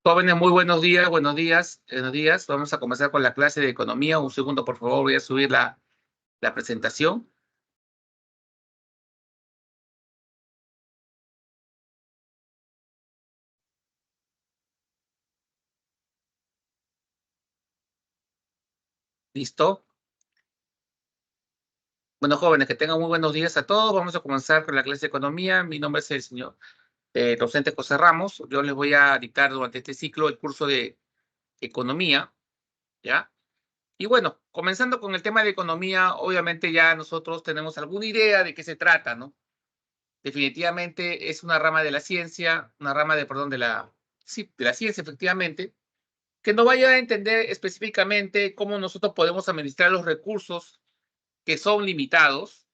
Jóvenes, muy buenos días, buenos días, buenos días. Vamos a comenzar con la clase de economía. Un segundo, por favor, voy a subir la presentación. ¿Listo? Bueno, jóvenes, que tengan muy buenos días a todos. Vamos a comenzar con la clase de economía. Mi nombre es el señor docente José Ramos. Yo les voy a dictar durante este ciclo el curso de economía, ¿ya? Y bueno, comenzando con el tema de economía, obviamente ya nosotros tenemos alguna idea de qué se trata, ¿no? Definitivamente es una rama de la ciencia, una rama de, perdón, sí, de la ciencia, efectivamente, que nos vaya a entender específicamente cómo nosotros podemos administrar los recursos que son limitados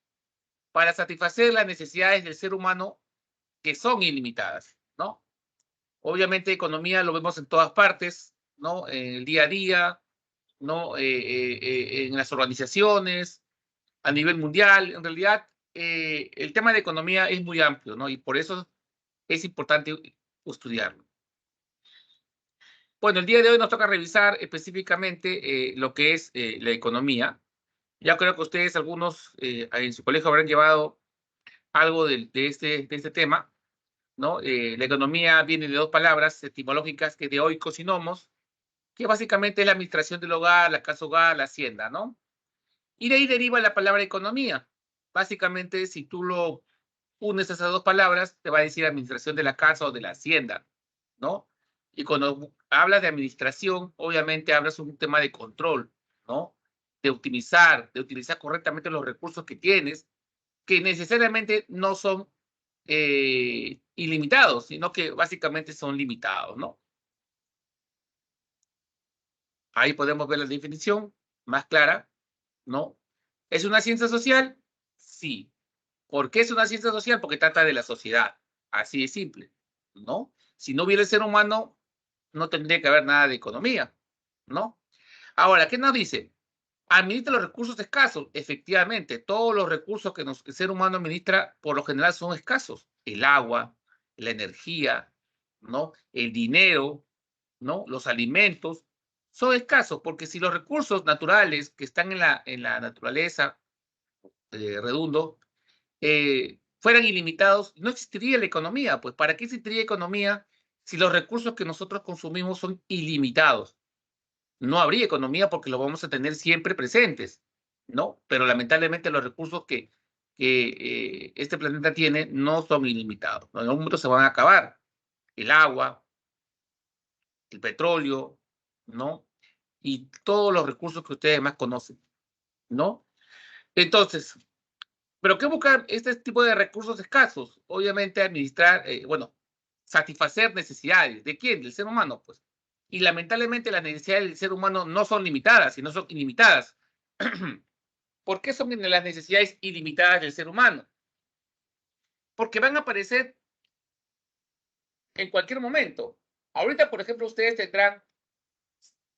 para satisfacer las necesidades del ser humano que son ilimitadas, ¿no? Obviamente, economía lo vemos en todas partes, ¿no? En el día a día, ¿no? En las organizaciones, a nivel mundial. En realidad, el tema de economía es muy amplio, ¿no? Y por eso es importante estudiarlo. Bueno, el día de hoy nos toca revisar específicamente lo que es la economía. Ya creo que ustedes, algunos en su colegio habrán llevado algo de este tema, ¿no? La economía viene de dos palabras etimológicas, que de oikos y nomos, que básicamente es la administración del hogar, la casa hogar, la hacienda, ¿no? Y de ahí deriva la palabra economía. Básicamente, si tú lo unes esas dos palabras, te va a decir administración de la casa o de la hacienda, ¿no? Y cuando hablas de administración, obviamente hablas de un tema de control, ¿no? De utilizar correctamente los recursos que tienes, que necesariamente no son ilimitados, sino que básicamente son limitados, ¿no? Ahí podemos ver la definición más clara, ¿no? ¿Es una ciencia social? Sí. ¿Por qué es una ciencia social? Porque trata de la sociedad. Así de simple, ¿no? Si no hubiera el ser humano, no tendría que haber nada de economía, ¿no? Ahora, ¿qué nos dice? Administra los recursos escasos. Efectivamente, todos los recursos que el ser humano administra, por lo general, son escasos. El agua, la energía, ¿no? El dinero, ¿no? Los alimentos, son escasos, porque si los recursos naturales que están en la naturaleza, redundo, fueran ilimitados, no existiría la economía. Pues, ¿para qué existiría economía si los recursos que nosotros consumimos son ilimitados? No habría economía porque los vamos a tener siempre presentes, ¿no? Pero lamentablemente los recursos que este planeta tiene no son ilimitados, ¿no? En algún momento se van a acabar. El agua, el petróleo, ¿no? Y todos los recursos que ustedes más conocen, ¿no? Entonces, ¿pero qué buscan este tipo de recursos escasos? Obviamente administrar, bueno, satisfacer necesidades. ¿De quién? Del ser humano, pues. Y lamentablemente las necesidades del ser humano no son limitadas, sino son ilimitadas. ¿Por qué son las necesidades ilimitadas del ser humano? Porque van a aparecer en cualquier momento. Ahorita, por ejemplo, ustedes tendrán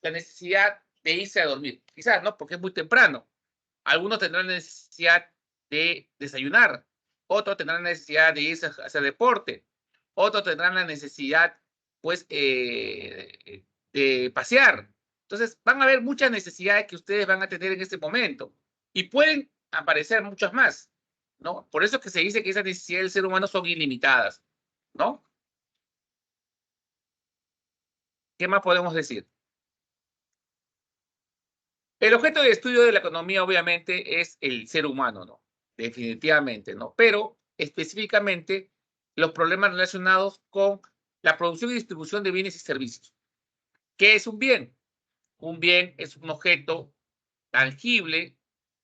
la necesidad de irse a dormir. Quizás, ¿no? Porque es muy temprano. Algunos tendrán la necesidad de desayunar, otros tendrán la necesidad de irse a hacer deporte, otros tendrán la necesidad, pues, de pasear. Entonces, van a haber muchas necesidades que ustedes van a tener en este momento y pueden aparecer muchas más, ¿no? Por eso que se dice que esas necesidades del ser humano son ilimitadas, ¿no? ¿Qué más podemos decir? El objeto de estudio de la economía, obviamente, es el ser humano, ¿no? Definitivamente, ¿no? Pero específicamente los problemas relacionados con la producción y distribución de bienes y servicios. ¿Qué es un bien? Un bien es un objeto tangible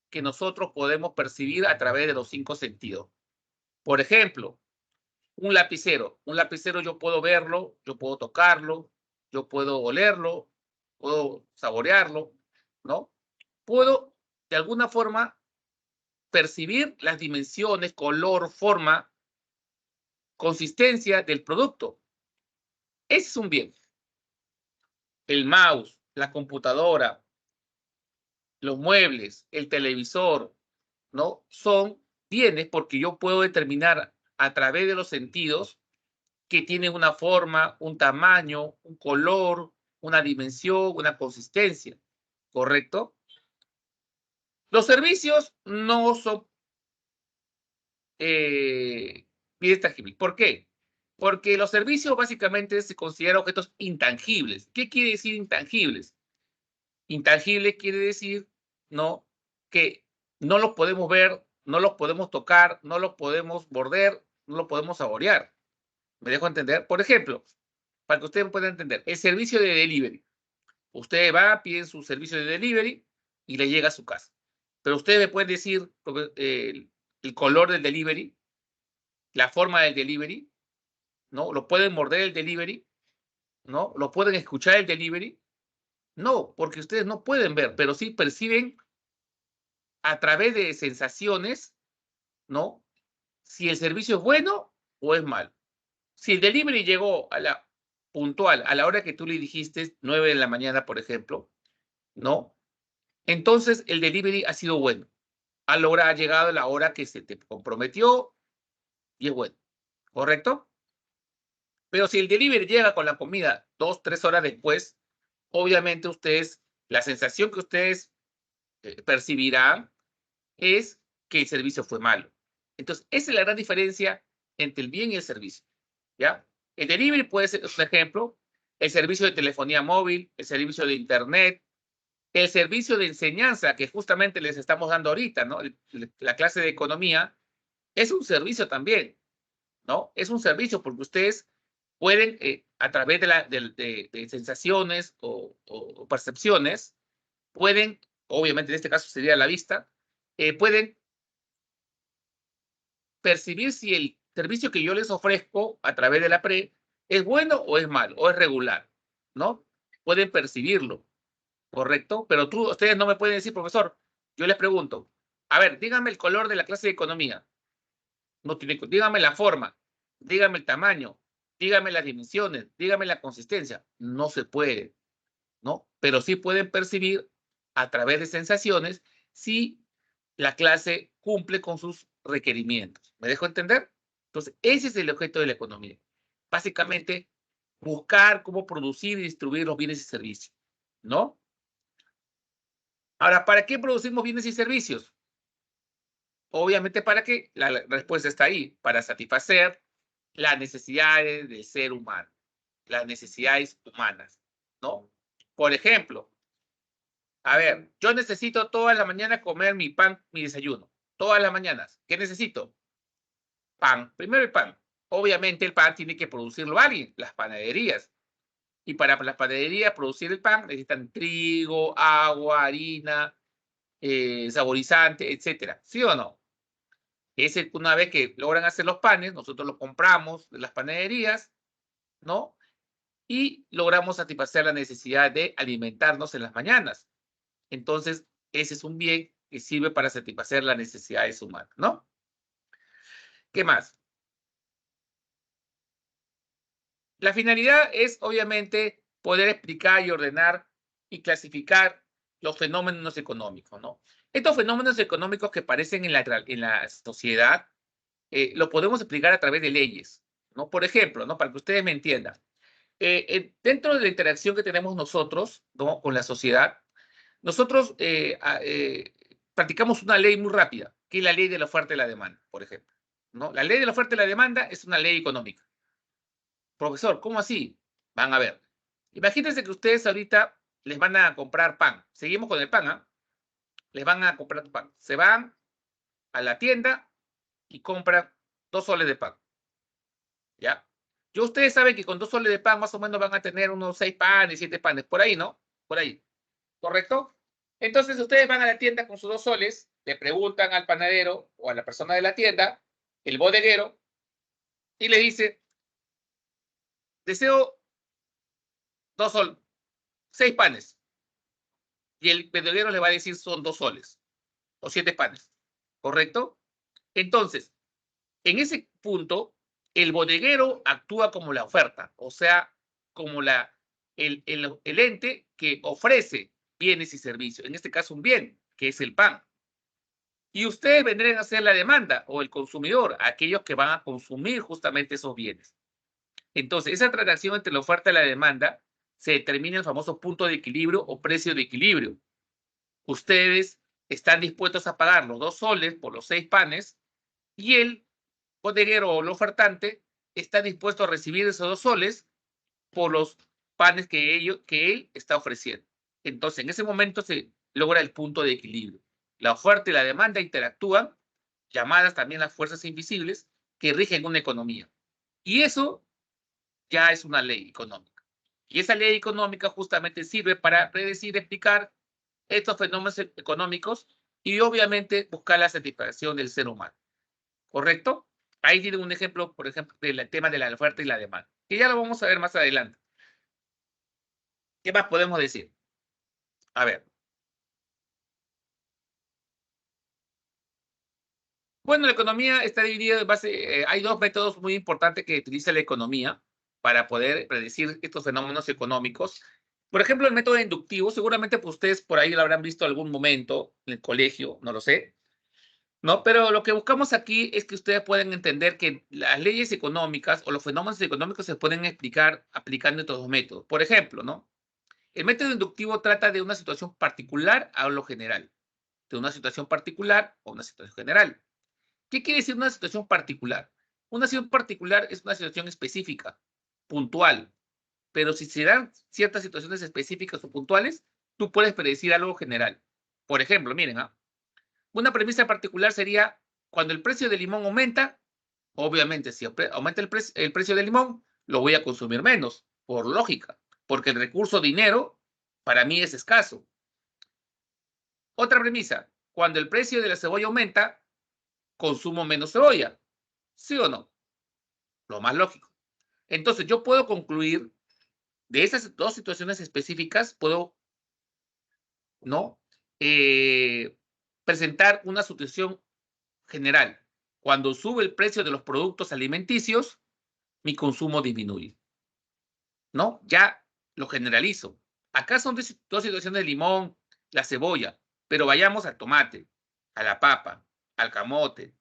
que nosotros podemos percibir a través de los cinco sentidos. Por ejemplo, un lapicero. Un lapicero yo puedo verlo, yo puedo tocarlo, yo puedo olerlo, puedo saborearlo, ¿no? Puedo, de alguna forma, percibir las dimensiones, color, forma, consistencia del producto. Ese es un bien. El mouse, la computadora, los muebles, el televisor, ¿no? Son bienes porque yo puedo determinar a través de los sentidos que tienen una forma, un tamaño, un color, una dimensión, una consistencia, ¿correcto? Los servicios no son bienes tangibles. ¿Por qué? Porque los servicios básicamente se consideran objetos intangibles. ¿Qué quiere decir intangibles? Intangible quiere decir, ¿no? Que no los podemos ver, no los podemos tocar, no los podemos morder, no los podemos saborear. ¿Me dejo entender? Por ejemplo, para que ustedes puedan entender, el servicio de delivery. Usted va, pide su servicio de delivery y le llega a su casa. Pero ustedes me pueden decir el color del delivery, la forma del delivery, ¿no? ¿Lo pueden morder el delivery? ¿No? ¿Lo pueden escuchar el delivery? No, porque ustedes no pueden ver, pero sí perciben a través de sensaciones, ¿no? Si el servicio es bueno o es malo. Si el delivery llegó a la puntual, a la hora que tú le dijiste, 9 de la mañana, por ejemplo, ¿no? Entonces el delivery ha sido bueno. Ha llegado a la hora que se te comprometió y es bueno, ¿correcto? Pero si el delivery llega con la comida 2, 3 horas después, obviamente ustedes, la sensación que ustedes percibirán es que el servicio fue malo. Entonces, esa es la gran diferencia entre el bien y el servicio, ¿ya? El delivery puede ser, por ejemplo, el servicio de telefonía móvil, el servicio de internet, el servicio de enseñanza que justamente les estamos dando ahorita, ¿no? La clase de economía es un servicio también, ¿no? Es un servicio porque ustedes pueden, a través de sensaciones o percepciones, pueden, obviamente en este caso sería la vista, pueden percibir si el servicio que yo les ofrezco a través de la PRE es bueno o es malo, o es regular, ¿no? Pueden percibirlo, ¿correcto? Pero ustedes no me pueden decir, profesor, yo les pregunto, a ver, dígame el color de la clase de economía, no tiene, dígame la forma, dígame el tamaño, dígame las dimensiones, dígame la consistencia. No se puede, ¿no? Pero sí pueden percibir a través de sensaciones si la clase cumple con sus requerimientos. ¿Me dejo entender? Entonces, ese es el objeto de la economía. Básicamente, buscar cómo producir y distribuir los bienes y servicios, ¿no? Ahora, ¿para qué producimos bienes y servicios? Obviamente, ¿para qué? La respuesta está ahí, para satisfacer las necesidades del ser humano, las necesidades humanas, ¿no? Por ejemplo, a ver, yo necesito todas las mañanas comer mi pan, mi desayuno. Todas las mañanas. ¿Qué necesito? Pan. Primero el pan. Obviamente el pan tiene que producirlo alguien, las panaderías. Y para las panaderías producir el pan necesitan trigo, agua, harina, saborizante, etcétera. ¿Sí o no? Una vez que logran hacer los panes, nosotros los compramos de las panaderías, ¿no? Y logramos satisfacer la necesidad de alimentarnos en las mañanas. Entonces, ese es un bien que sirve para satisfacer las necesidades humanas, ¿no? ¿Qué más? La finalidad es, obviamente, poder explicar y ordenar y clasificar los fenómenos económicos, ¿no? Estos fenómenos económicos que aparecen en la sociedad, lo podemos explicar a través de leyes, ¿no? Por ejemplo, ¿no? Para que ustedes me entiendan, dentro de la interacción que tenemos nosotros, ¿no? Con la sociedad, nosotros practicamos una ley muy rápida, que es la ley de la oferta y la demanda, por ejemplo, ¿no? La ley de la oferta y la demanda es una ley económica. Profesor, ¿cómo así? Van a ver. Imagínense que ustedes ahorita les van a comprar pan. Seguimos con el pan, ¿ah? Les van a comprar pan. Se van a la tienda y compran 2 soles de pan. ¿Ya? Yo ustedes saben que con 2 soles de pan más o menos van a tener unos 6 panes, 7 panes. Por ahí, ¿no? Por ahí. ¿Correcto? Entonces ustedes van a la tienda con sus 2 soles, le preguntan al panadero o a la persona de la tienda, el bodeguero, y le dice, deseo 2 soles, 6 panes. Y el bodeguero le va a decir son 2 soles o 7 panes. ¿Correcto? Entonces, en ese punto, el bodeguero actúa como la oferta, o sea, como el ente que ofrece bienes y servicios. En este caso, un bien, que es el pan. Y ustedes vendrían a hacer la demanda o el consumidor, aquellos que van a consumir justamente esos bienes. Entonces, esa transacción entre la oferta y la demanda se determina el famoso punto de equilibrio o precio de equilibrio. Ustedes están dispuestos a pagar los 2 soles por los 6 panes y el bodeguero o el ofertante está dispuesto a recibir esos 2 soles por los panes que él está ofreciendo. Entonces, en ese momento se logra el punto de equilibrio. La oferta y la demanda interactúan, llamadas también las fuerzas invisibles, que rigen una economía. Y eso ya es una ley económica. Y esa ley económica justamente sirve para predecir, explicar estos fenómenos económicos y obviamente buscar la satisfacción del ser humano. ¿Correcto? Ahí tienen un ejemplo, por ejemplo, del tema de la oferta y la demanda, que ya lo vamos a ver más adelante. ¿Qué más podemos decir? A ver. Bueno, la economía está dividida en base, hay 2 métodos muy importantes que utiliza la economía para poder predecir estos fenómenos económicos. Por ejemplo, el método inductivo, seguramente pues, ustedes por ahí lo habrán visto algún momento en el colegio, no lo sé, ¿no? Pero lo que buscamos aquí es que ustedes puedan entender que las leyes económicas o los fenómenos económicos se pueden explicar aplicando estos 2 métodos. Por ejemplo, ¿no? El método inductivo trata de una situación particular a lo general, de una situación particular a una situación general. ¿Qué quiere decir una situación particular? Una situación particular es una situación específica, puntual, pero si se dan ciertas situaciones específicas o puntuales, tú puedes predecir algo general. Por ejemplo, miren, una premisa particular sería cuando el precio del limón aumenta, obviamente si aumenta el precio del limón, lo voy a consumir menos, por lógica, porque el recurso dinero para mí es escaso. Otra premisa, cuando el precio de la cebolla aumenta, consumo menos cebolla. ¿Sí o no? Lo más lógico. Entonces, yo puedo concluir de esas 2 situaciones específicas, puedo, ¿no? Presentar una situación general. Cuando sube el precio de los productos alimenticios, mi consumo disminuye, ¿no? Ya lo generalizo. Acá son 2 situaciones de limón, la cebolla, pero vayamos al tomate, a la papa, al camote,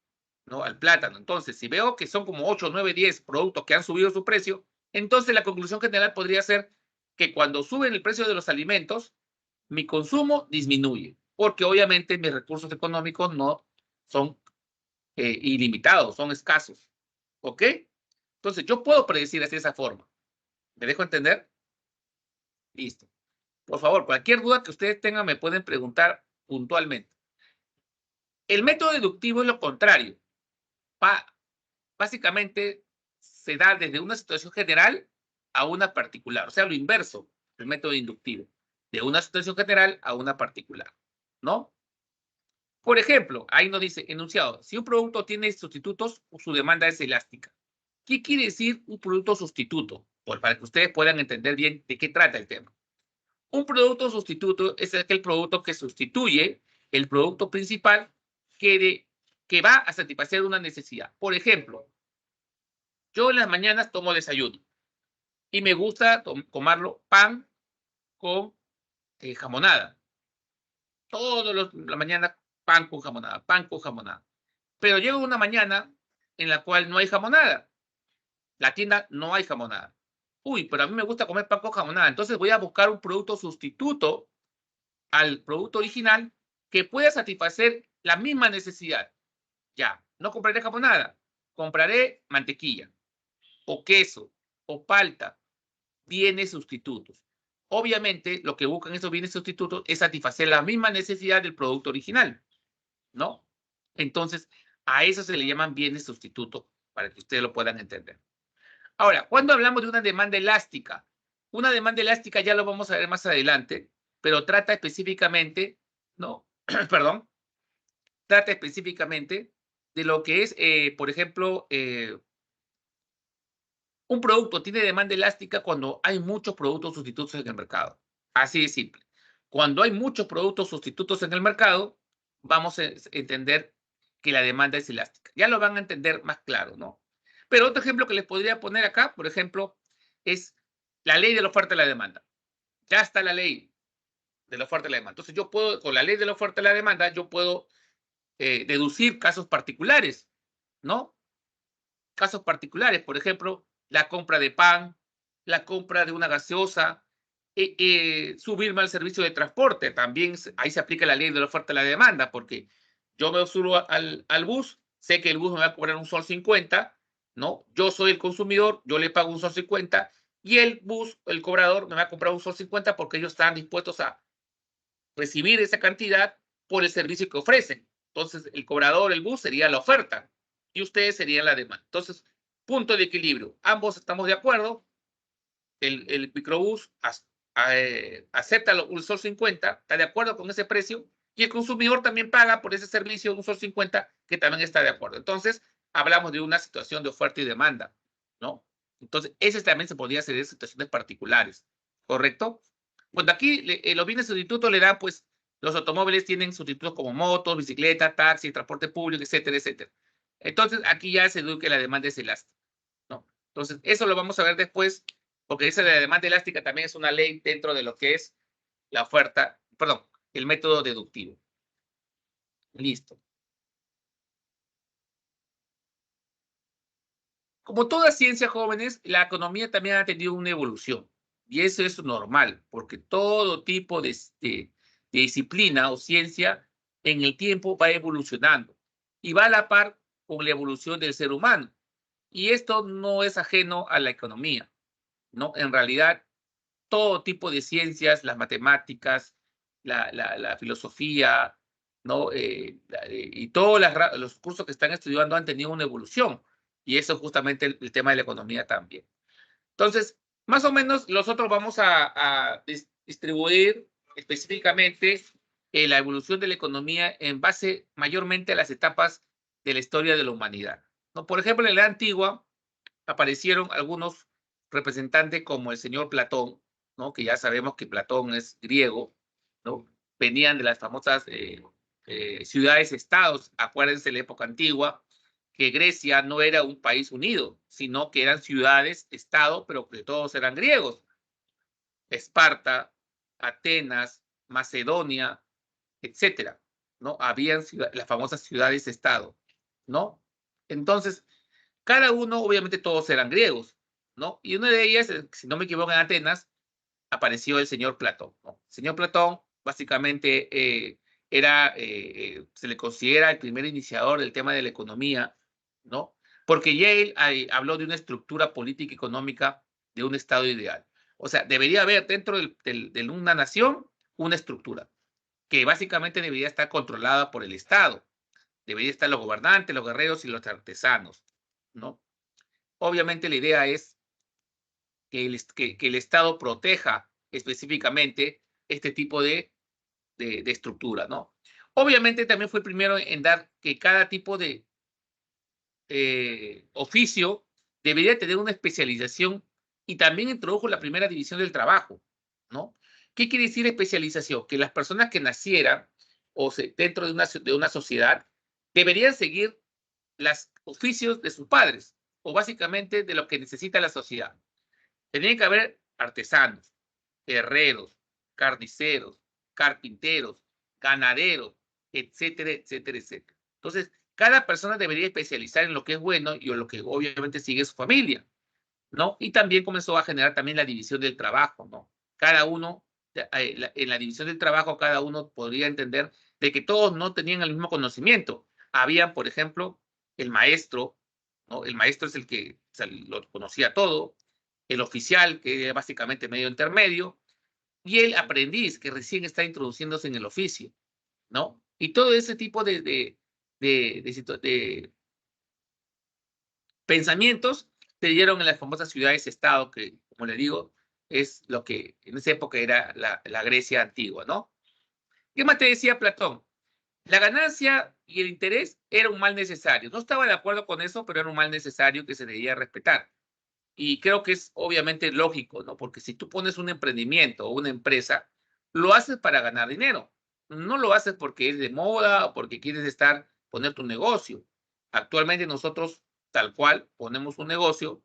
¿no? Al plátano. Entonces, si veo que son como 8, 9, 10 productos que han subido su precio, entonces la conclusión general podría ser que cuando suben el precio de los alimentos, mi consumo disminuye, porque obviamente mis recursos económicos no son ilimitados, son escasos. ¿Ok? Entonces, yo puedo predecir de esa forma. ¿Me dejo entender? Listo. Por favor, cualquier duda que ustedes tengan me pueden preguntar puntualmente. El método deductivo es lo contrario. Básicamente se da desde una situación general a una particular, o sea, lo inverso, el método inductivo, de una situación general a una particular, ¿no? Por ejemplo, ahí nos dice, enunciado, si un producto tiene sustitutos, su demanda es elástica. ¿Qué quiere decir un producto sustituto? Pues para que ustedes puedan entender bien de qué trata el tema. Un producto sustituto es aquel producto que sustituye el producto principal que va a satisfacer una necesidad. Por ejemplo, yo en las mañanas tomo desayuno y me gusta tomarlo pan con jamonada. Todas las mañanas pan con jamonada, pan con jamonada. Pero llega una mañana en la cual no hay jamonada. La tienda no hay jamonada. Uy, pero a mí me gusta comer pan con jamonada. Entonces voy a buscar un producto sustituto al producto original que pueda satisfacer la misma necesidad. Ya, no compraré jamonada, compraré mantequilla, o queso, o palta, bienes sustitutos. Obviamente, lo que buscan estos bienes sustitutos es satisfacer la misma necesidad del producto original, ¿no? Entonces, a eso se le llaman bienes sustitutos, para que ustedes lo puedan entender. Ahora, cuando hablamos de una demanda elástica ya lo vamos a ver más adelante, pero trata específicamente, ¿no? Perdón, trata específicamente de lo que es, por ejemplo, un producto tiene demanda elástica cuando hay muchos productos sustitutos en el mercado. Así de simple. Cuando hay muchos productos sustitutos en el mercado, vamos a entender que la demanda es elástica. Ya lo van a entender más claro, ¿no? Pero otro ejemplo que les podría poner acá, por ejemplo, es la ley de la oferta y la demanda. Ya está la ley de la oferta y la demanda. Entonces yo puedo, con la ley de la oferta y la demanda, yo puedo deducir casos particulares, ¿no? Casos particulares, por ejemplo, la compra de pan, la compra de una gaseosa, subirme al servicio de transporte. También ahí se aplica la ley de la oferta y la demanda, porque yo me subo al bus, sé que el bus me va a cobrar un sol 50, ¿no? Yo soy el consumidor, yo le pago un sol 50 y el bus, el cobrador, me va a comprar un sol 50 porque ellos están dispuestos a recibir esa cantidad por el servicio que ofrecen. Entonces, el cobrador, el bus sería la oferta y ustedes serían la demanda. Entonces, punto de equilibrio. Ambos estamos de acuerdo. El microbús acepta un sol 50, está de acuerdo con ese precio, y el consumidor también paga por ese servicio un sol 50, que también está de acuerdo. Entonces, hablamos de una situación de oferta y demanda, ¿no? Entonces, ese también se podría hacer en situaciones particulares, ¿correcto? Bueno, aquí los bienes de sustituto le dan, pues, los automóviles tienen sustitutos como motos, bicicleta, taxi, transporte público, etcétera, etcétera. Entonces, aquí ya se deduce que la demanda es elástica, ¿no? Entonces, eso lo vamos a ver después, porque esa de la demanda elástica también es una ley dentro de lo que es la oferta, perdón, el método deductivo. Listo. Como toda ciencia, jóvenes, la economía también ha tenido una evolución. Y eso es normal, porque todo tipo de disciplina o ciencia en el tiempo va evolucionando y va a la par con la evolución del ser humano. Y esto no es ajeno a la economía, ¿no? En realidad, todo tipo de ciencias, las matemáticas, la filosofía, ¿no? Y todos los cursos que están estudiando han tenido una evolución. Y eso es justamente el tema de la economía también. Entonces, más o menos nosotros vamos a distribuir específicamente la evolución de la economía en base mayormente a las etapas de la historia de la humanidad, ¿no? Por ejemplo, en la antigua aparecieron algunos representantes como el señor Platón, ¿no? Que ya sabemos que Platón es griego, ¿no? Venían de las famosas ciudades-estados. Acuérdense de la época antigua, que Grecia no era un país unido, sino que eran ciudades-estado, pero que todos eran griegos. Esparta, Atenas, Macedonia, etcétera, ¿no? Habían las famosas ciudades-estado, ¿no? Entonces, cada uno, obviamente todos eran griegos, ¿no? Y una de ellas, si no me equivoco, en Atenas, apareció el señor Platón, ¿no? El señor Platón, básicamente, se le considera el primer iniciador del tema de la economía, ¿no? Porque Yale habló de una estructura política y económica de un estado ideal. O sea, debería haber dentro de una nación una estructura que básicamente debería estar controlada por el Estado. Debería estar los gobernantes, los guerreros y los artesanos, ¿no? Obviamente la idea es que el Estado proteja específicamente este tipo de estructura, ¿no? Obviamente también fue el primero en dar que cada tipo de oficio debería tener una especialización, y también introdujo la primera división del trabajo, ¿no? ¿Qué quiere decir especialización? Que las personas que nacieran dentro de una sociedad deberían seguir los oficios de sus padres, o básicamente de lo que necesita la sociedad. Tenían que haber artesanos, herreros, carniceros, carpinteros, ganaderos, etcétera, etcétera, etcétera. Entonces, cada persona debería especializar en lo que es bueno y en lo que obviamente sigue su familia, ¿no? Y también comenzó a generar también la división del trabajo, ¿no? Cada uno, en la división del trabajo, cada uno podría entender de que todos no tenían el mismo conocimiento. Había, por ejemplo, el maestro, ¿no? El maestro es el que, o sea, lo conocía todo, el oficial, que era básicamente medio intermedio, y el aprendiz, que recién está introduciéndose en el oficio, ¿no? Y todo ese tipo de pensamientos se dieron en las famosas ciudades-estado, que, como le digo, es lo que en esa época era la Grecia antigua, ¿no? ¿Qué más te decía Platón? La ganancia y el interés era un mal necesario. No estaba de acuerdo con eso, pero era un mal necesario que se debía respetar. Y creo que es obviamente lógico, ¿no? Porque si tú pones un emprendimiento o una empresa, lo haces para ganar dinero. No lo haces porque es de moda o porque quieres poner tu negocio. Actualmente nosotros, tal cual, ponemos un negocio,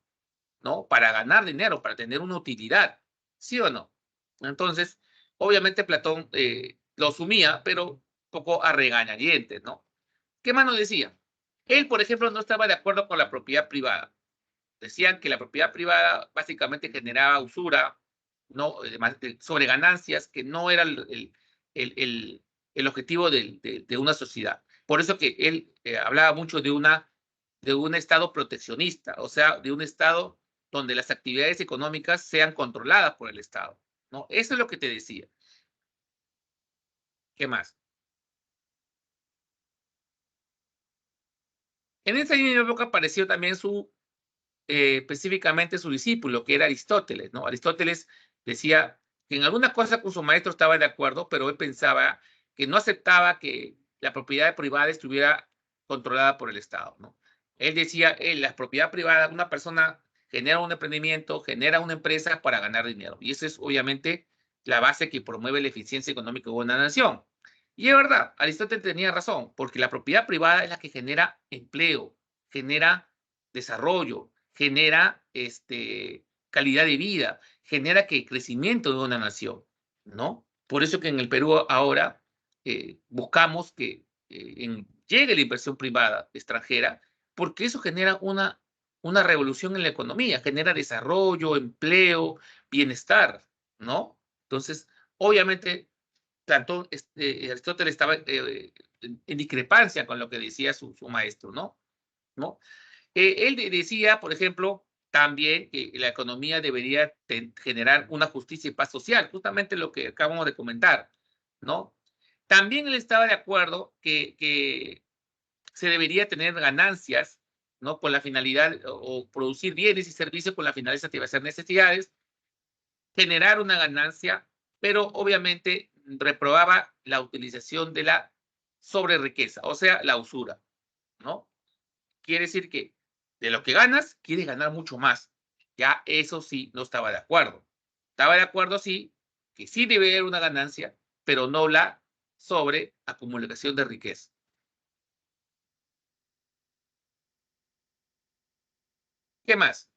¿no? Para ganar dinero, para tener una utilidad. ¿Sí o no? Entonces, obviamente Platón lo asumía, pero un poco a regañadientes, ¿no? ¿Qué más nos decía? Él, por ejemplo, no estaba de acuerdo con la propiedad privada. Decían que la propiedad privada básicamente generaba usura, ¿no? Sobre ganancias, que no era el objetivo de una sociedad. Por eso que él hablaba mucho de un Estado proteccionista, o sea, de un Estado donde las actividades económicas sean controladas por el Estado, ¿no? Eso es lo que te decía. ¿Qué más? En esa misma época apareció también específicamente su discípulo, que era Aristóteles, ¿no? Aristóteles decía que en algunas cosas con su maestro estaba de acuerdo, pero él pensaba que no aceptaba que la propiedad privada estuviera controlada por el Estado, ¿no? Él decía, la propiedad privada, una persona genera un emprendimiento, genera una empresa para ganar dinero. Y esa es obviamente la base que promueve la eficiencia económica de una nación. Y es verdad, Aristóteles tenía razón, porque la propiedad privada es la que genera empleo, genera desarrollo, genera calidad de vida, genera que crecimiento de una nación, ¿no? Por eso que en el Perú ahora buscamos que llegue la inversión privada extranjera, porque eso genera una revolución en la economía, genera desarrollo, empleo, bienestar, ¿no? Entonces, obviamente, Platón, Aristóteles estaba en discrepancia con lo que decía su maestro, ¿no? ¿No? Él decía, por ejemplo, también que la economía debería generar una justicia y paz social, justamente lo que acabamos de comentar, ¿no? También él estaba de acuerdo que se debería tener ganancias, ¿no? Con la finalidad, o producir bienes y servicios con la finalidad de satisfacer necesidades, generar una ganancia, pero obviamente reprobaba la utilización de la sobreriqueza, o sea, la usura, ¿no? Quiere decir que de lo que ganas, quieres ganar mucho más. Ya eso sí, no estaba de acuerdo. Estaba de acuerdo, sí, que sí debe haber una ganancia, pero no la sobreacumulación de riqueza. ¿Qué más?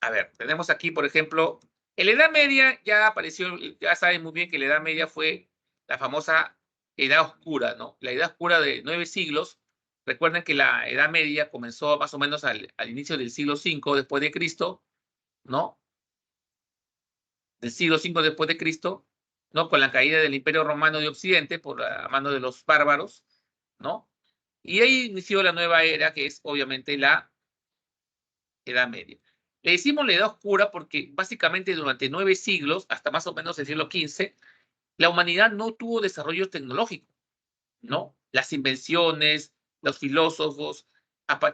A ver, tenemos aquí, por ejemplo, en la Edad Media ya apareció, ya saben muy bien que la Edad Media fue la famosa Edad Oscura, ¿no? La Edad Oscura de 9 siglos. Recuerden que la Edad Media comenzó más o menos al inicio del siglo V después de Cristo, ¿no? Del siglo V después de Cristo, ¿no? Con la caída del Imperio Romano de Occidente por la mano de los bárbaros, ¿no? Y ahí inició la nueva era, que es obviamente la Edad Media. Le decimos la Edad Oscura porque básicamente durante 9 siglos, hasta más o menos el siglo XV, la humanidad no tuvo desarrollo tecnológico, ¿no? Las invenciones, los filósofos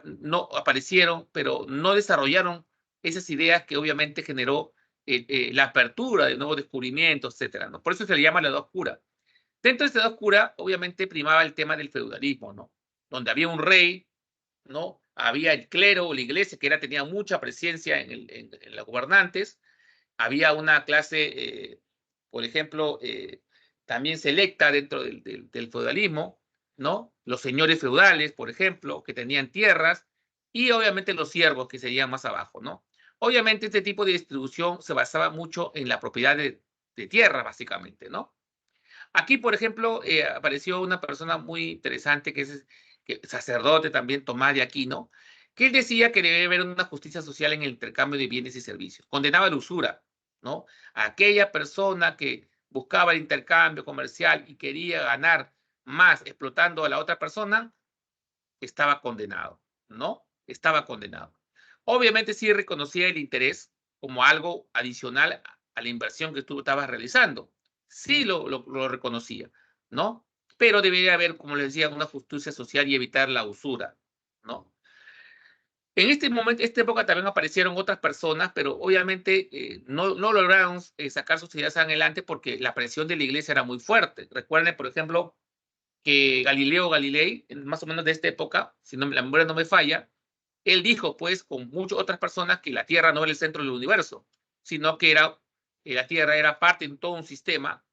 no aparecieron, pero no desarrollaron esas ideas que obviamente generó la apertura de nuevos descubrimientos, etcétera, ¿no? Por eso se le llama la Edad Oscura. Dentro de esta Edad Oscura, obviamente primaba el tema del feudalismo, ¿no? Donde había un rey, ¿no? Había el clero o la iglesia que tenía mucha presencia en los gobernantes. Había una clase, por ejemplo, también selecta dentro del feudalismo, ¿no? Los señores feudales, por ejemplo, que tenían tierras, y obviamente los siervos, que serían más abajo, ¿no? Obviamente este tipo de distribución se basaba mucho en la propiedad de tierra, básicamente, ¿no? Aquí, por ejemplo, apareció una persona muy interesante que sacerdote también, Tomás de Aquino, que él decía que debe haber una justicia social en el intercambio de bienes y servicios. Condenaba la usura, ¿no? Aquella persona que buscaba el intercambio comercial y quería ganar más explotando a la otra persona, estaba condenado, ¿no? Estaba condenado. Obviamente sí reconocía el interés como algo adicional a la inversión que tú estabas realizando. Sí lo reconocía, ¿no? Pero debería haber, como les decía, una justicia social y evitar la usura, ¿no? En este momento, esta época también aparecieron otras personas, pero obviamente no lograron sacar sus ideas adelante porque la presión de la iglesia era muy fuerte. Recuerden, por ejemplo, que Galileo Galilei, más o menos de esta época, si no, la memoria no me falla, él dijo, pues, con muchas otras personas, que la Tierra no era el centro del universo, sino que la Tierra era parte de todo un sistema,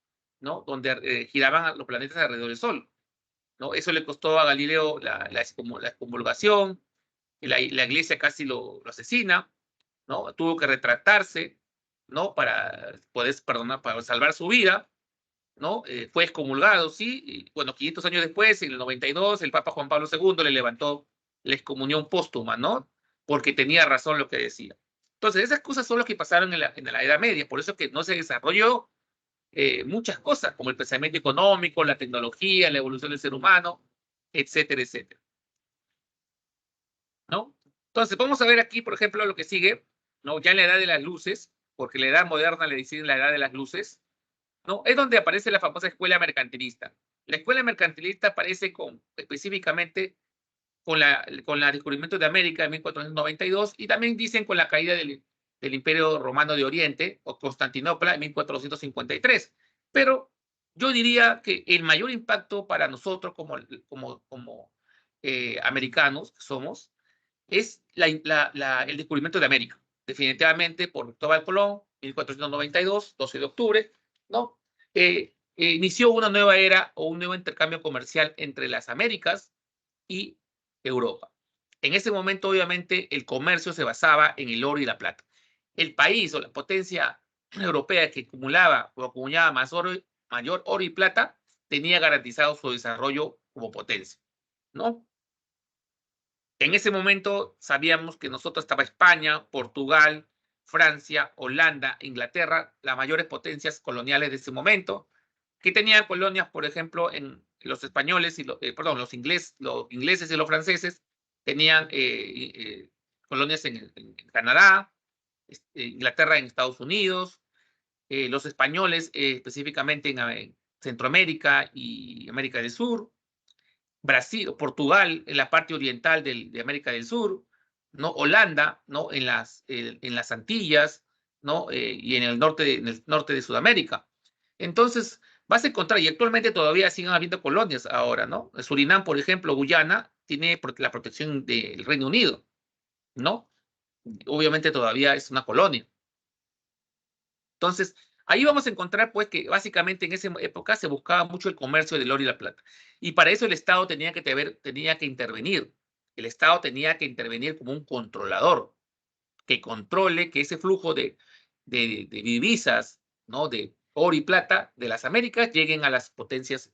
¿no? Donde giraban los planetas alrededor del Sol, ¿no? Eso le costó a Galileo la excomulgación, y la iglesia casi lo asesina, ¿no? Tuvo que retractarse, ¿no? Para poder perdonar, para salvar su vida, ¿no? Fue excomulgado, sí, y bueno, 500 años después, en el 92, el Papa Juan Pablo II le levantó la excomunión póstuma, ¿no? porque tenía razón lo que decía. Entonces, esas cosas son las que pasaron en la Edad Media, por eso que no se desarrolló muchas cosas, como el pensamiento económico, la tecnología, la evolución del ser humano, etcétera, etcétera. ¿No? Entonces, vamos a ver aquí, por ejemplo, lo que sigue, ¿no? Ya en la Edad de las Luces, porque la Edad Moderna le dicen la Edad de las Luces, ¿no? Es donde aparece la famosa escuela mercantilista. La escuela mercantilista aparece específicamente con el descubrimiento de América en 1492 y también dicen con la caída del Imperio Romano de Oriente o Constantinopla en 1453. Pero yo diría que el mayor impacto para nosotros como americanos que somos es el descubrimiento de América. Definitivamente por Cristóbal Colón, 1492, 12 de octubre, ¿no? Inició una nueva era o un nuevo intercambio comercial entre las Américas y Europa. En ese momento, obviamente, el comercio se basaba en el oro y la plata. El país o la potencia europea que acumulaba o acumulaba mayor oro y plata tenía garantizado su desarrollo como potencia, ¿no? En ese momento sabíamos que nosotros estaba España, Portugal, Francia, Holanda, Inglaterra, las mayores potencias coloniales de ese momento, que tenían colonias, por ejemplo, en los españoles y los ingleses y los franceses tenían colonias en Canadá, Inglaterra en Estados Unidos, los españoles específicamente en Centroamérica y América del Sur, Brasil, Portugal en la parte oriental de América del Sur, ¿no? Holanda, ¿no? En las Antillas, ¿no? Y en el norte de Sudamérica. Entonces, vas a encontrar, y actualmente todavía siguen habiendo colonias ahora, ¿no? Surinam, por ejemplo, Guyana, tiene la protección del Reino Unido, ¿no? Obviamente todavía es una colonia. Entonces, ahí vamos a encontrar, pues, que básicamente en esa época se buscaba mucho el comercio del oro y la plata. Y para eso el Estado tenía que intervenir. El Estado tenía que intervenir como un controlador, que controle que ese flujo de divisas, ¿no? De oro y plata de las Américas lleguen a las potencias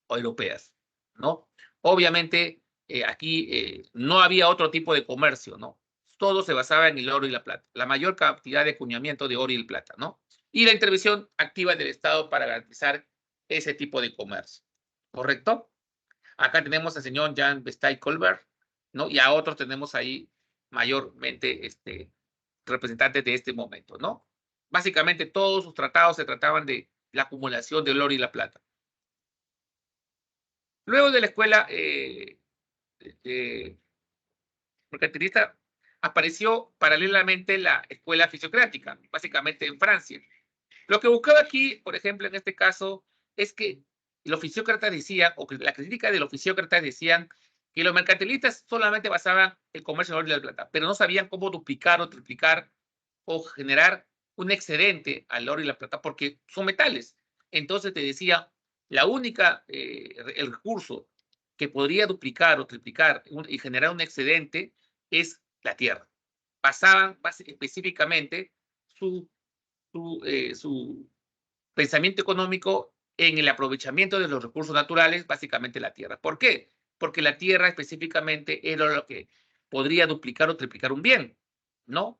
europeas, ¿no? Obviamente, aquí no había otro tipo de comercio, ¿no? Todo se basaba en el oro y la plata. La mayor cantidad de acuñamiento de oro y plata, ¿no? Y la intervención activa del Estado para garantizar ese tipo de comercio. ¿Correcto? Acá tenemos al señor Jan Bestay Colbert, ¿no? Y a otros tenemos ahí mayormente representantes de este momento, ¿no? Básicamente todos sus tratados se trataban de la acumulación del oro y la plata. Luego de la escuela mercantilista apareció paralelamente la escuela fisiocrática, básicamente en Francia. Lo que buscaba aquí, por ejemplo, en este caso, es que los fisiócratas decían, o que la crítica de los fisiócratas decían, que los mercantilistas solamente basaban el comercio en oro y la plata, pero no sabían cómo duplicar o triplicar o generar un excedente al oro y la plata, porque son metales. Entonces te decía, el recurso que podría duplicar o triplicar y generar un excedente es la tierra. Basaban específicamente su pensamiento económico en el aprovechamiento de los recursos naturales, básicamente la tierra. ¿Por qué? Porque la tierra específicamente era lo que podría duplicar o triplicar un bien, ¿no?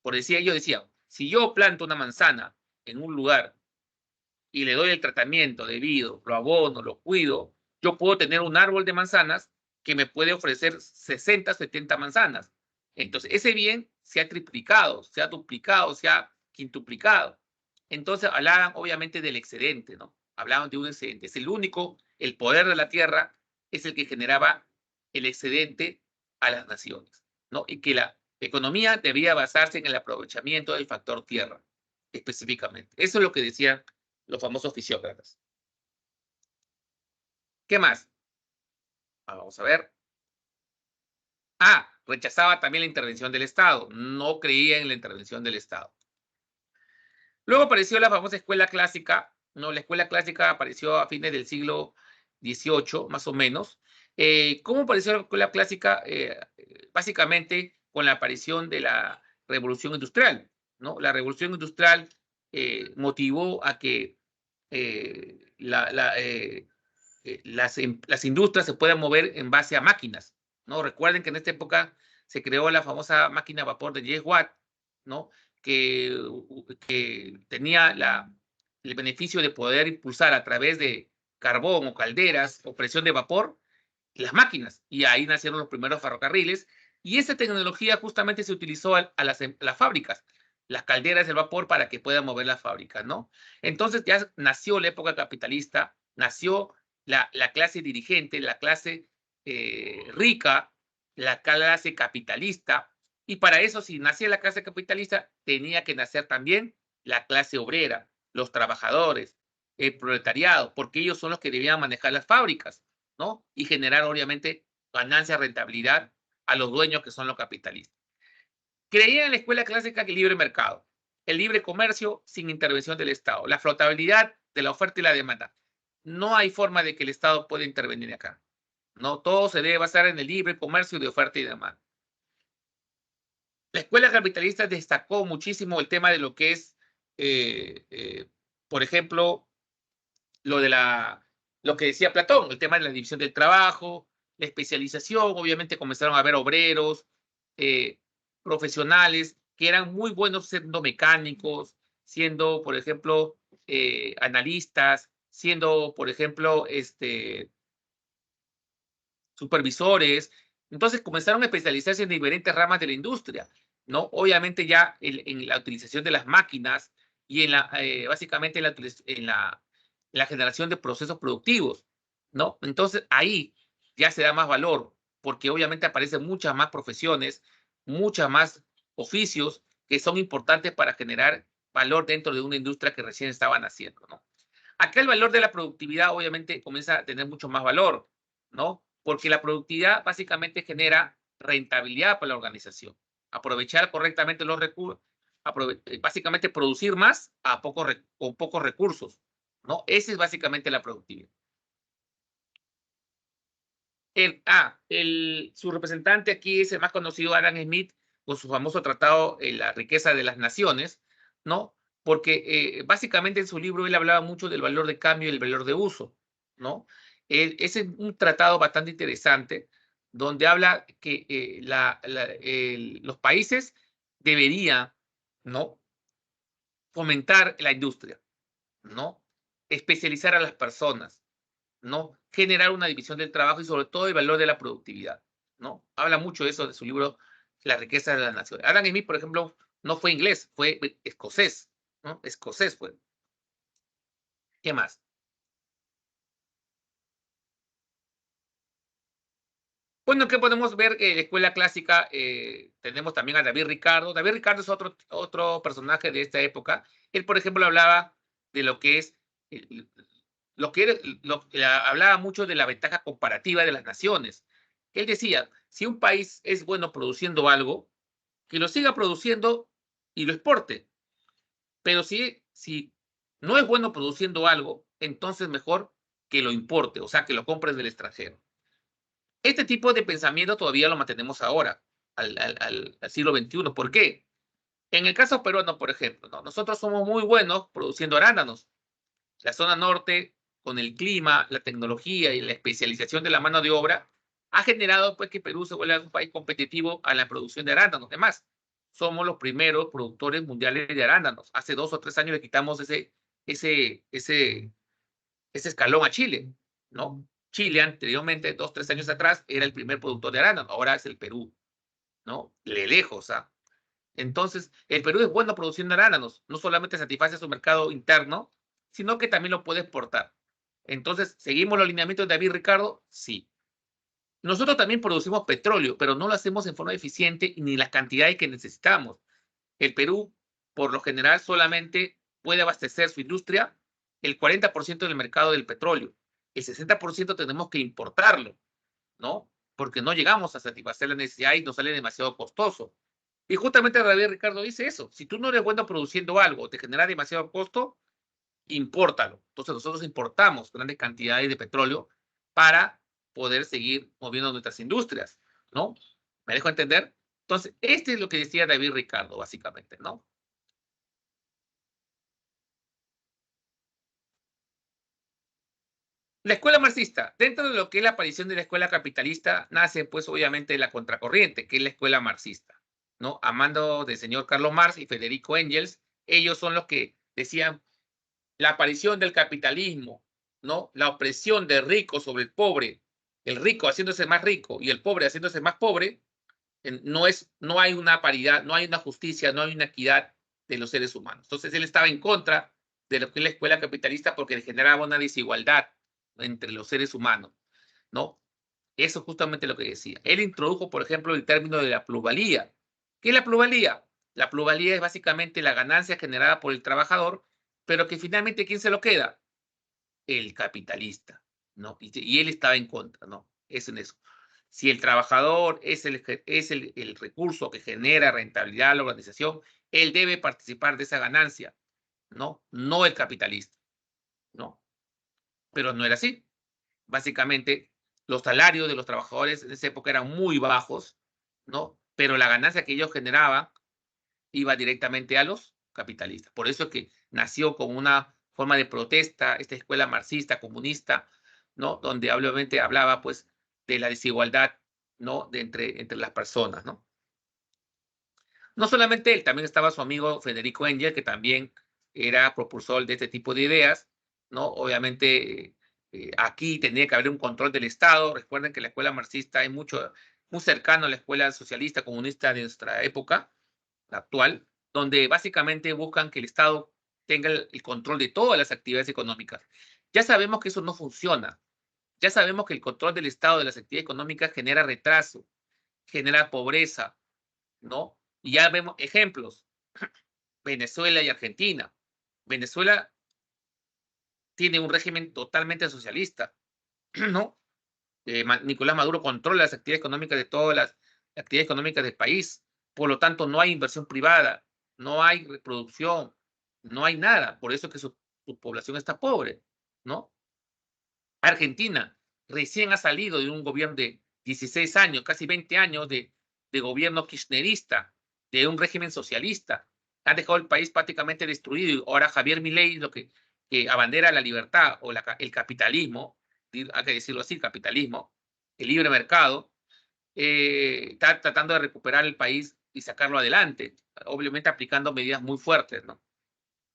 Por decir, yo decía, si yo planto una manzana en un lugar y le doy el tratamiento debido, lo abono, lo cuido, yo puedo tener un árbol de manzanas que me puede ofrecer 60, 70 manzanas. Entonces, ese bien se ha triplicado, se ha duplicado, se ha quintuplicado. Entonces, hablaban obviamente del excedente, ¿no? Hablaban de un excedente. Es el poder de la tierra es el que generaba el excedente a las naciones, ¿no? Y que la economía debía basarse en el aprovechamiento del factor tierra, específicamente. Eso es lo que decían los famosos fisiócratas. ¿Qué más? Vamos a ver. Rechazaba también la intervención del Estado. No creía en la intervención del Estado. Luego apareció la famosa escuela clásica, ¿no? La escuela clásica apareció a fines del siglo XVIII, más o menos. ¿Cómo apareció la escuela clásica? Básicamente con la aparición de la Revolución Industrial, ¿no? La Revolución Industrial motivó a que las industrias se puedan mover en base a máquinas, ¿no? Recuerden que en esta época se creó la famosa máquina a vapor de 10 watts, ¿no? Que tenía el beneficio de poder impulsar a través de carbón o calderas o presión de vapor las máquinas. Y ahí nacieron los primeros ferrocarriles. Y esa tecnología justamente se utilizó a las fábricas, las calderas del vapor para que puedan mover las fábricas, ¿no? Entonces ya nació la época capitalista, nació la clase dirigente, la clase rica, la clase capitalista. Y para eso, si nacía la clase capitalista, tenía que nacer también la clase obrera, los trabajadores, el proletariado, porque ellos son los que debían manejar las fábricas, ¿no? Y generar, obviamente, ganancia, rentabilidad a los dueños que son los capitalistas. Creía en la escuela clásica que el libre mercado, el libre comercio sin intervención del Estado, la flotabilidad de la oferta y la demanda. No hay forma de que el Estado pueda intervenir acá. No, todo se debe basar en el libre comercio de oferta y demanda. La escuela capitalista destacó muchísimo el tema de lo que es, por ejemplo, lo que decía Platón, el tema de la división del trabajo, la especialización. Obviamente comenzaron a haber obreros, profesionales que eran muy buenos siendo mecánicos, siendo, por ejemplo, analistas, siendo, por ejemplo, supervisores. Entonces comenzaron a especializarse en diferentes ramas de la industria, ¿no? Obviamente ya en la utilización de las máquinas y básicamente en la generación de procesos productivos, ¿no? Entonces ahí ya se da más valor, porque obviamente aparecen muchas más profesiones, muchas más oficios que son importantes para generar valor dentro de una industria que recién estaban haciendo, ¿no? Acá el valor de la productividad obviamente comienza a tener mucho más valor, ¿no? Porque la productividad básicamente genera rentabilidad para la organización. Aprovechar correctamente los recursos, básicamente producir más con pocos recursos, ¿no? Esa es básicamente la productividad. Su representante aquí es el más conocido, Adam Smith, con su famoso tratado La riqueza de las naciones, ¿no? Porque básicamente en su libro él hablaba mucho del valor de cambio y el valor de uso, ¿no? Ese es un tratado bastante interesante donde habla que los países deberían, ¿no? Fomentar la industria, ¿no? Especializar a las personas, ¿no? Generar una división del trabajo y sobre todo el valor de la productividad, ¿no? Habla mucho de eso de su libro La riqueza de las naciones. Adam Smith, por ejemplo, no fue inglés, fue escocés, ¿no? Escocés fue. ¿Qué más? Bueno, ¿qué podemos ver? En la escuela clásica tenemos también a David Ricardo. David Ricardo es otro personaje de esta época. Él, por ejemplo, hablaba de lo que es, eh, hablaba mucho de la ventaja comparativa de las naciones. Él decía, si un país es bueno produciendo algo, que lo siga produciendo y lo exporte. Pero si no es bueno produciendo algo, entonces mejor que lo importe, o sea, que lo compres del extranjero. Este tipo de pensamiento todavía lo mantenemos ahora, al siglo XXI. ¿Por qué? En el caso peruano, por ejemplo, ¿no? Nosotros somos muy buenos produciendo arándanos. La zona norte, con el clima, la tecnología y la especialización de la mano de obra, ha generado pues, que Perú se vuelva un país competitivo a la producción de arándanos. Además, somos los primeros productores mundiales de arándanos. Hace 2 o 3 años le quitamos ese escalón a Chile, ¿no? Chile anteriormente, 2 o 3 años atrás, era el primer productor de arándanos, ahora es el Perú, ¿no? De lejos, ¿ah? Entonces, el Perú es bueno produciendo arándanos, no solamente satisface su mercado interno, sino que también lo puede exportar. Entonces, ¿seguimos los lineamientos de David Ricardo? Sí. Nosotros también producimos petróleo, pero no lo hacemos en forma eficiente ni las cantidades que necesitamos. El Perú, por lo general, solamente puede abastecer su industria el 40% del mercado del petróleo. El 60% tenemos que importarlo, ¿no? Porque no llegamos a satisfacer la necesidad y nos sale demasiado costoso. Y justamente David Ricardo dice eso. Si tú no eres bueno produciendo algo, te genera demasiado costo, impórtalo. Entonces nosotros importamos grandes cantidades de petróleo para poder seguir moviendo nuestras industrias, ¿no? ¿Me dejo entender? Entonces, este es lo que decía David Ricardo, básicamente, ¿no? La escuela marxista, dentro de lo que es la aparición de la escuela capitalista, nace pues obviamente la contracorriente, que es la escuela marxista, ¿no? A mando del señor Carlos Marx y Federico Engels, ellos son los que decían la aparición del capitalismo, ¿no? La opresión del rico sobre el pobre, el rico haciéndose más rico y el pobre haciéndose más pobre, no hay una paridad, no hay una justicia, no hay una equidad de los seres humanos. Entonces él estaba en contra de lo que es la escuela capitalista porque generaba una desigualdad entre los seres humanos, ¿no? Eso es justamente lo que decía. Él introdujo, por ejemplo, el término de la plusvalía. ¿Qué es la plusvalía? La plusvalía es básicamente la ganancia generada por el trabajador, pero que finalmente, ¿quién se lo queda? El capitalista, ¿no? Y él estaba en contra, ¿no? Es en eso. Si el trabajador es el recurso que genera rentabilidad a la organización, él debe participar de esa ganancia, ¿no? No el capitalista, ¿no? Pero no era así. Básicamente, los salarios de los trabajadores en esa época eran muy bajos, ¿no? Pero la ganancia que ellos generaban iba directamente a los capitalistas. Por eso es que nació como una forma de protesta esta escuela marxista, comunista, ¿no? Donde obviamente hablaba, pues, de la desigualdad, ¿no? Entre las personas, ¿no? No solamente él, también estaba su amigo Federico Engel, que también era propulsor de este tipo de ideas, ¿no? Obviamente, aquí tenía que haber un control del Estado. Recuerden que la escuela marxista es muy cercano a la escuela socialista, comunista de nuestra época actual, donde básicamente buscan que el Estado tenga el control de todas las actividades económicas. Ya sabemos que eso no funciona. Ya sabemos que el control del Estado de las actividades económicas genera retraso, genera pobreza, ¿no? Y ya vemos ejemplos, Venezuela y Argentina. Venezuela tiene un régimen totalmente socialista, ¿no? Nicolás Maduro controla las actividades económicas de todas las actividades económicas del país. Por lo tanto, no hay inversión privada, no hay reproducción, no hay nada. Por eso es que su población está pobre, ¿no? Argentina recién ha salido de un gobierno de 16 años, casi 20 años de gobierno kirchnerista, de un régimen socialista. Ha dejado el país prácticamente destruido. Y ahora Javier Milei, que abandera la libertad o el capitalismo, hay que decirlo así, capitalismo, el libre mercado, está tratando de recuperar el país y sacarlo adelante, obviamente aplicando medidas muy fuertes, ¿no?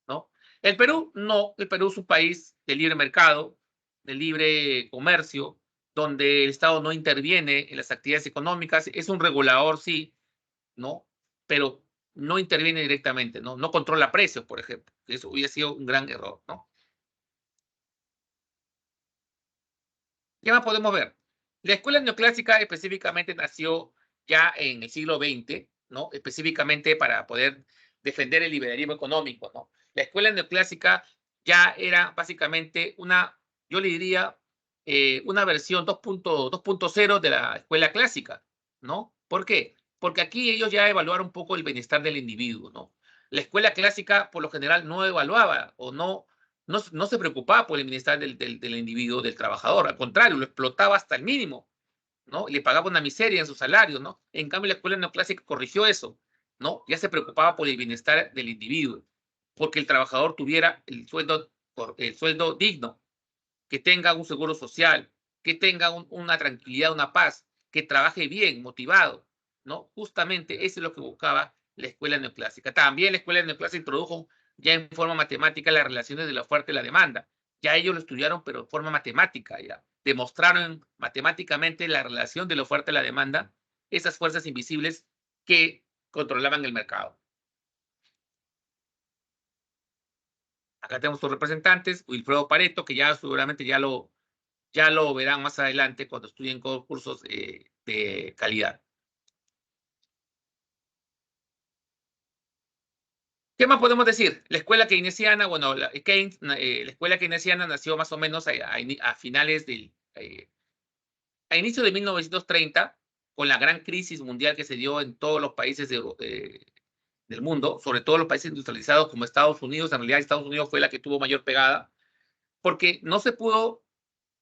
¿No? El Perú no, el Perú es un país de libre mercado, de libre comercio, donde el Estado no interviene en las actividades económicas, es un regulador, sí, ¿no? Pero no interviene directamente, ¿no? No controla precios, por ejemplo. Eso hubiera sido un gran error, ¿no? ¿Qué más podemos ver? La escuela neoclásica específicamente nació ya en el siglo XX, ¿no? Específicamente para poder defender el liberalismo económico, ¿no? La escuela neoclásica ya era básicamente yo le diría, una versión 2.0 de la escuela clásica, ¿no? ¿Por qué? Porque aquí ellos ya evaluaron un poco el bienestar del individuo, ¿no? La escuela clásica, por lo general, no evaluaba o no se preocupaba por el bienestar del individuo, del trabajador, al contrario, lo explotaba hasta el mínimo, ¿no? Y le pagaba una miseria en su salario, ¿no? En cambio, la escuela neoclásica corrigió eso, ¿no? Ya se preocupaba por el bienestar del individuo, porque el trabajador tuviera el sueldo digno, que tenga un seguro social, que tenga una tranquilidad, una paz, que trabaje bien, motivado, ¿no? Justamente eso es lo que buscaba la escuela neoclásica. También la escuela neoclásica introdujo ya en forma matemática las relaciones de la oferta y la demanda. Ya ellos lo estudiaron, pero en forma matemática, ya. Demostraron matemáticamente la relación de la oferta y la demanda, esas fuerzas invisibles que controlaban el mercado. Acá tenemos sus representantes, Wilfredo Pareto, que ya seguramente ya lo verán más adelante cuando estudien cursos de calidad. ¿Qué más podemos decir? La escuela keynesiana, bueno, la escuela keynesiana nació más o menos a finales a inicio de 1930, con la gran crisis mundial que se dio en todos los países del mundo, sobre todo los países industrializados como Estados Unidos. En realidad, Estados Unidos fue la que tuvo mayor pegada, porque no se pudo,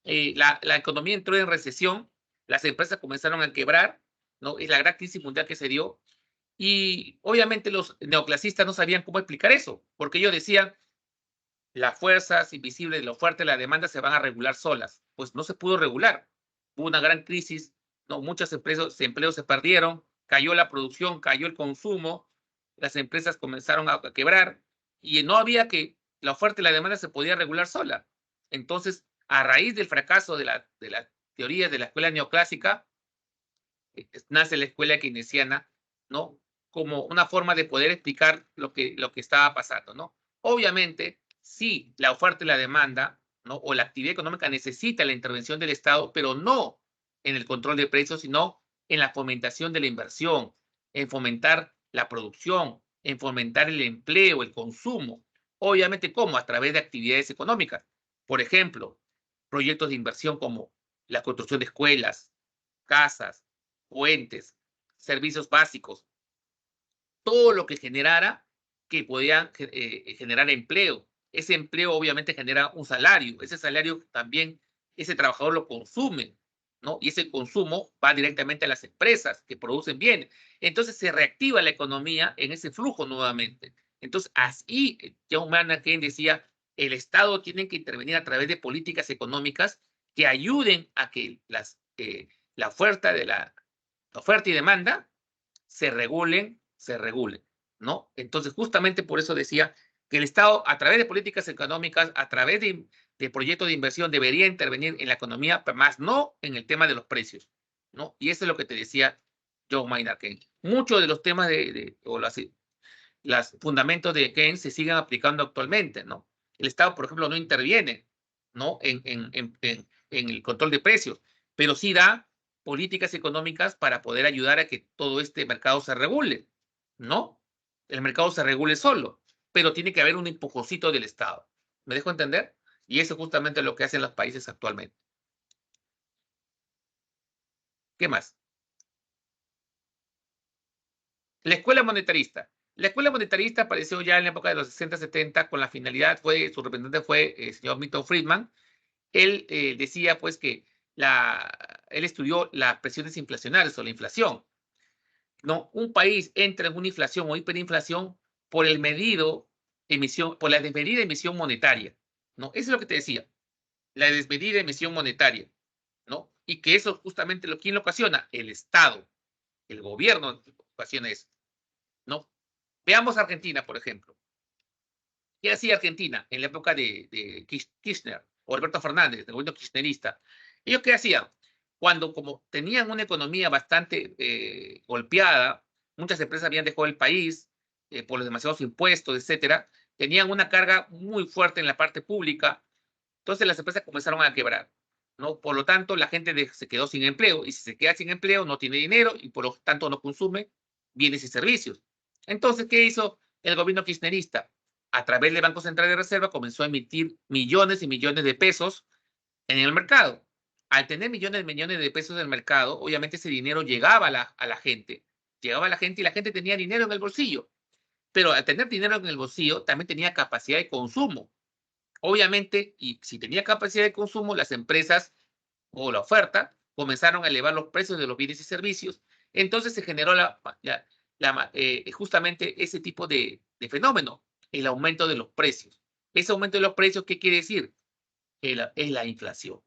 la economía entró en recesión, las empresas comenzaron a quebrar, ¿no? Es la gran crisis mundial que se dio. Y obviamente los neoclasistas no sabían cómo explicar eso, porque ellos decían, las fuerzas invisibles de la oferta y la demanda se van a regular solas. Pues no se pudo regular. Hubo una gran crisis, ¿no? Muchos empleos se perdieron, cayó la producción, cayó el consumo, las empresas comenzaron a quebrar y no había que la oferta y la demanda se podía regular sola. Entonces, a raíz del fracaso de la teoría de la escuela neoclásica, nace la escuela keynesiana, ¿no? Como una forma de poder explicar lo que estaba pasando, ¿no? Obviamente, sí, la oferta y la demanda, ¿no? O la actividad económica necesita la intervención del Estado, pero no en el control de precios, sino en la fomentación de la inversión, en fomentar la producción, en fomentar el empleo, el consumo. Obviamente, ¿cómo? A través de actividades económicas. Por ejemplo, proyectos de inversión como la construcción de escuelas, casas, puentes, servicios básicos, todo lo que generara que podía generar empleo. Ese empleo obviamente genera un salario, ese salario también ese trabajador lo consume, ¿no? Y ese consumo va directamente a las empresas que producen bienes. Entonces se reactiva la economía en ese flujo nuevamente. Entonces, así, John Maynard Keynes decía, el Estado tiene que intervenir a través de políticas económicas que ayuden a que la oferta y demanda se regulen, ¿no? Entonces, justamente por eso decía que el Estado, a través de políticas económicas, a través de proyectos de inversión, debería intervenir en la economía, pero más no en el tema de los precios, ¿no? Y eso es lo que te decía John Maynard Keynes. Muchos de los temas o los fundamentos de Keynes se siguen aplicando actualmente, ¿no? El Estado, por ejemplo, no interviene, ¿no? En el control de precios, pero sí da políticas económicas para poder ayudar a que todo este mercado se regule, ¿no? El mercado se regule solo, pero tiene que haber un empujoncito del Estado. ¿Me dejo entender? Y eso es justamente lo que hacen los países actualmente. ¿Qué más? La escuela monetarista. La escuela monetarista apareció ya en la época de los 60-70 con la finalidad, su representante fue el señor Milton Friedman. Él decía pues que él estudió las presiones inflacionarias o la inflación. ¿No? Un país entra en una inflación o hiperinflación por por la desmedida emisión monetaria, ¿no? Eso es lo que te decía, la desmedida emisión monetaria, ¿no? Y que eso justamente ¿quién lo ocasiona? El Estado, el gobierno ocasiona eso, ¿no? Veamos Argentina, por ejemplo. ¿Qué hacía Argentina en la época de Kirchner o Alberto Fernández, del gobierno kirchnerista? ¿Ellos qué hacían? Cuando como tenían una economía bastante golpeada, muchas empresas habían dejado el país por los demasiados impuestos, etcétera, tenían una carga muy fuerte en la parte pública, entonces las empresas comenzaron a quebrar, ¿no? Por lo tanto, la gente se quedó sin empleo, y si se queda sin empleo, no tiene dinero, y por lo tanto no consume bienes y servicios. Entonces, ¿qué hizo el gobierno kirchnerista? A través del Banco Central de Reserva comenzó a emitir millones y millones de pesos en el mercado. Al tener millones y millones de pesos en el mercado, obviamente ese dinero llegaba a la gente, llegaba a la gente y la gente tenía dinero en el bolsillo. Pero al tener dinero en el bolsillo, también tenía capacidad de consumo. Obviamente, y si tenía capacidad de consumo, las empresas o la oferta comenzaron a elevar los precios de los bienes y servicios. Entonces se generó justamente ese tipo de fenómeno, el aumento de los precios. Ese aumento de los precios, ¿qué quiere decir? Es la inflación.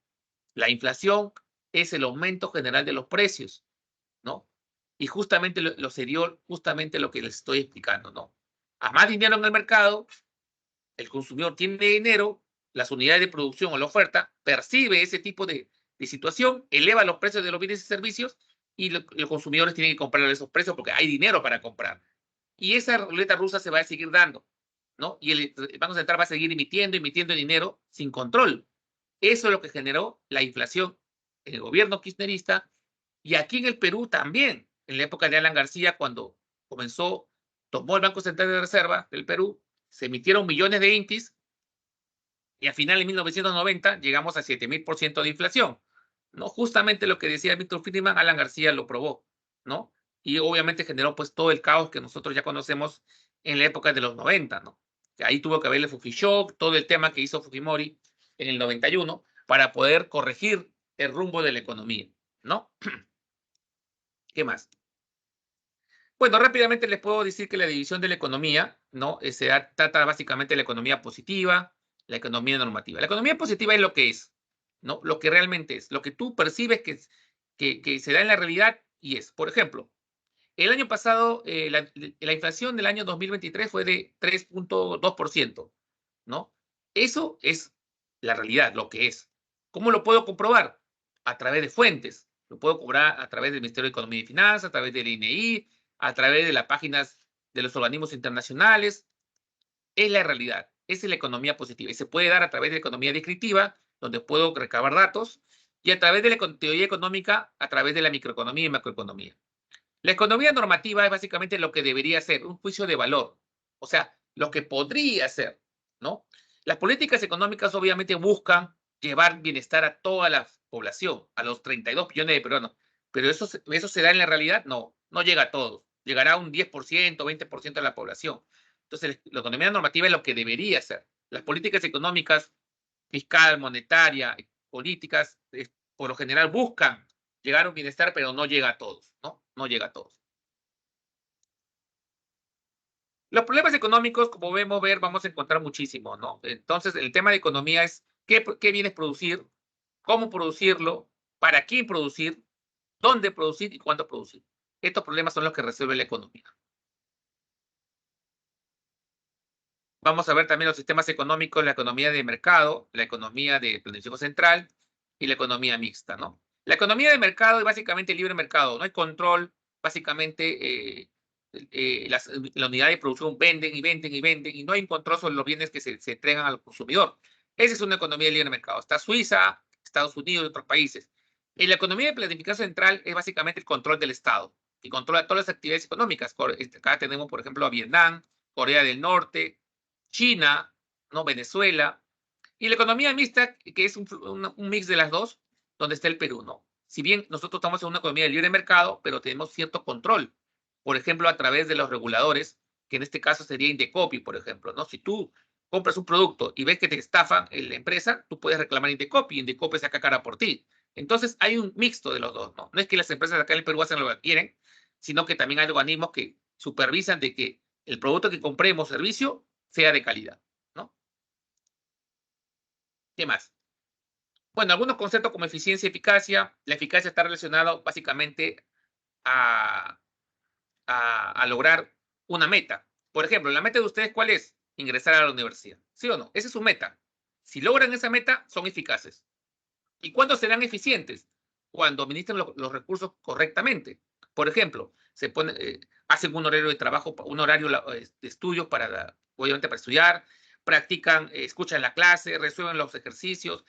La inflación es el aumento general de los precios, ¿no? Y justamente se dio justamente lo que les estoy explicando, ¿no? A más dinero en el mercado, el consumidor tiene dinero, las unidades de producción o la oferta percibe ese tipo de situación, eleva los precios de los bienes y servicios y los consumidores tienen que comprar esos precios porque hay dinero para comprar. Y esa ruleta rusa se va a seguir dando, ¿no? Y el Banco Central va a seguir emitiendo dinero sin control. Eso es lo que generó la inflación en el gobierno kirchnerista y aquí en el Perú también, en la época de Alan García, cuando tomó el Banco Central de Reserva del Perú, se emitieron millones de intis y al final en 1990 llegamos a 7.000% de inflación, ¿no? Justamente lo que decía Víctor Friedman, Alan García lo probó, ¿no? Y obviamente generó pues todo el caos que nosotros ya conocemos en la época de los 90, ¿no? Que ahí tuvo que haber el Fukishock, todo el tema que hizo Fujimori en el 91 para poder corregir el rumbo de la economía, ¿no? ¿Qué más? Bueno, rápidamente les puedo decir que la división de la economía, ¿no? Se trata básicamente de la economía positiva, la economía normativa. La economía positiva es lo que es, ¿no? Lo que realmente es, lo que tú percibes que se da en la realidad y es. Por ejemplo, el año pasado, la inflación del año 2023 fue de 3.2%, ¿no? Eso es la realidad, lo que es. ¿Cómo lo puedo comprobar? A través de fuentes. Lo puedo cobrar a través del Ministerio de Economía y Finanzas, a través del INEI, a través de las páginas de los organismos internacionales. Es la realidad. Esa es la economía positiva. Y se puede dar a través de la economía descriptiva, donde puedo recabar datos, y a través de la teoría económica, a través de la microeconomía y macroeconomía. La economía normativa es básicamente lo que debería ser, un juicio de valor. O sea, lo que podría ser, ¿no? Las políticas económicas obviamente buscan llevar bienestar a toda la población, a los 32 millones de peruanos. Pero eso se da en la realidad, no, no llega a todos. Llegará a un 10%, 20% de la población. Entonces, la economía normativa es lo que debería ser. Las políticas económicas, fiscal, monetaria, políticas, por lo general buscan llegar a un bienestar, pero no llega a todos, ¿no? No llega a todos. Los problemas económicos, como vamos a encontrar muchísimo, ¿no? Entonces, el tema de economía es qué bienes producir, cómo producirlo, para quién producir, dónde producir y cuándo producir. Estos problemas son los que resuelve la economía. Vamos a ver también los sistemas económicos, la economía de mercado, la economía de planificación central y la economía mixta, ¿no? La economía de mercado es básicamente el libre mercado, no hay control, básicamente la unidad de producción venden y venden y venden y no hay un control sobre los bienes que se entregan al consumidor. Esa es una economía de libre mercado. Está Suiza, Estados Unidos y otros países. Y la economía de planificación central es básicamente el control del Estado y controla todas las actividades económicas. Acá tenemos, por ejemplo, a Vietnam, Corea del Norte, China, ¿no? Venezuela, y la economía mixta, que es un mix de las dos, donde está el Perú, ¿no? Si bien nosotros estamos en una economía de libre mercado, pero tenemos cierto control, por ejemplo, a través de los reguladores, que en este caso sería Indecopi, por ejemplo, ¿no? Si tú compras un producto y ves que te estafan en la empresa, tú puedes reclamar Indecopi, Indecopi saca cara por ti. Entonces, hay un mixto de los dos, ¿no? No es que las empresas acá en el Perú hacen lo que quieren, sino que también hay organismos que supervisan de que el producto que compremos, servicio, sea de calidad, ¿no? ¿Qué más? Bueno, algunos conceptos como eficiencia y eficacia. La eficacia está relacionada básicamente a, a lograr una meta. Por ejemplo, la meta de ustedes, ¿cuál es? Ingresar a la universidad. ¿Sí o no? Esa es su meta. Si logran esa meta, son eficaces. ¿Y cuándo serán eficientes? Cuando administran los recursos correctamente. Por ejemplo, hacen un horario de trabajo, un horario de estudios obviamente para estudiar, practican, escuchan la clase, resuelven los ejercicios,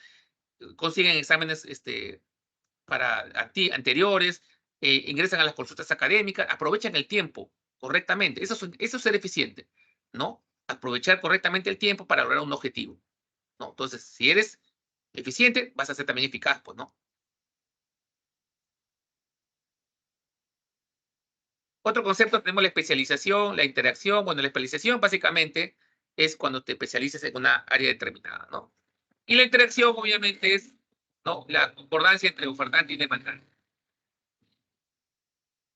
consiguen exámenes para anteriores, ingresan a las consultas académicas, aprovechan el tiempo correctamente. Eso es ser eficiente, ¿no? Aprovechar correctamente el tiempo para lograr un objetivo, ¿no? Entonces, si eres eficiente, vas a ser también eficaz, pues, ¿no? Otro concepto, tenemos la especialización, la interacción. Bueno, la especialización básicamente es cuando te especializas en una área determinada, ¿no? Y la interacción, obviamente, es, ¿no?, la concordancia entre ofertante y demandante.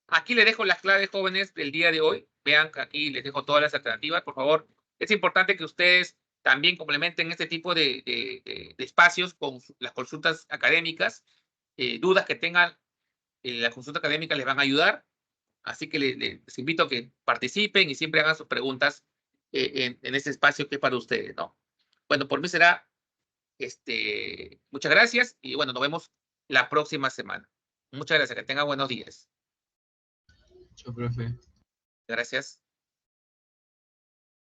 Aquí les dejo las claves, jóvenes, del día de hoy. Vean que aquí les dejo todas las alternativas, por favor. Es importante que ustedes también complementen este tipo de espacios con las consultas académicas. Dudas que tengan, la consulta académica les van a ayudar. Así que les invito a que participen y siempre hagan sus preguntas en este espacio que es para ustedes, ¿no? Bueno, por mí será, muchas gracias y bueno, nos vemos la próxima semana. Muchas gracias, que tengan buenos días. Mucho, profe. Gracias.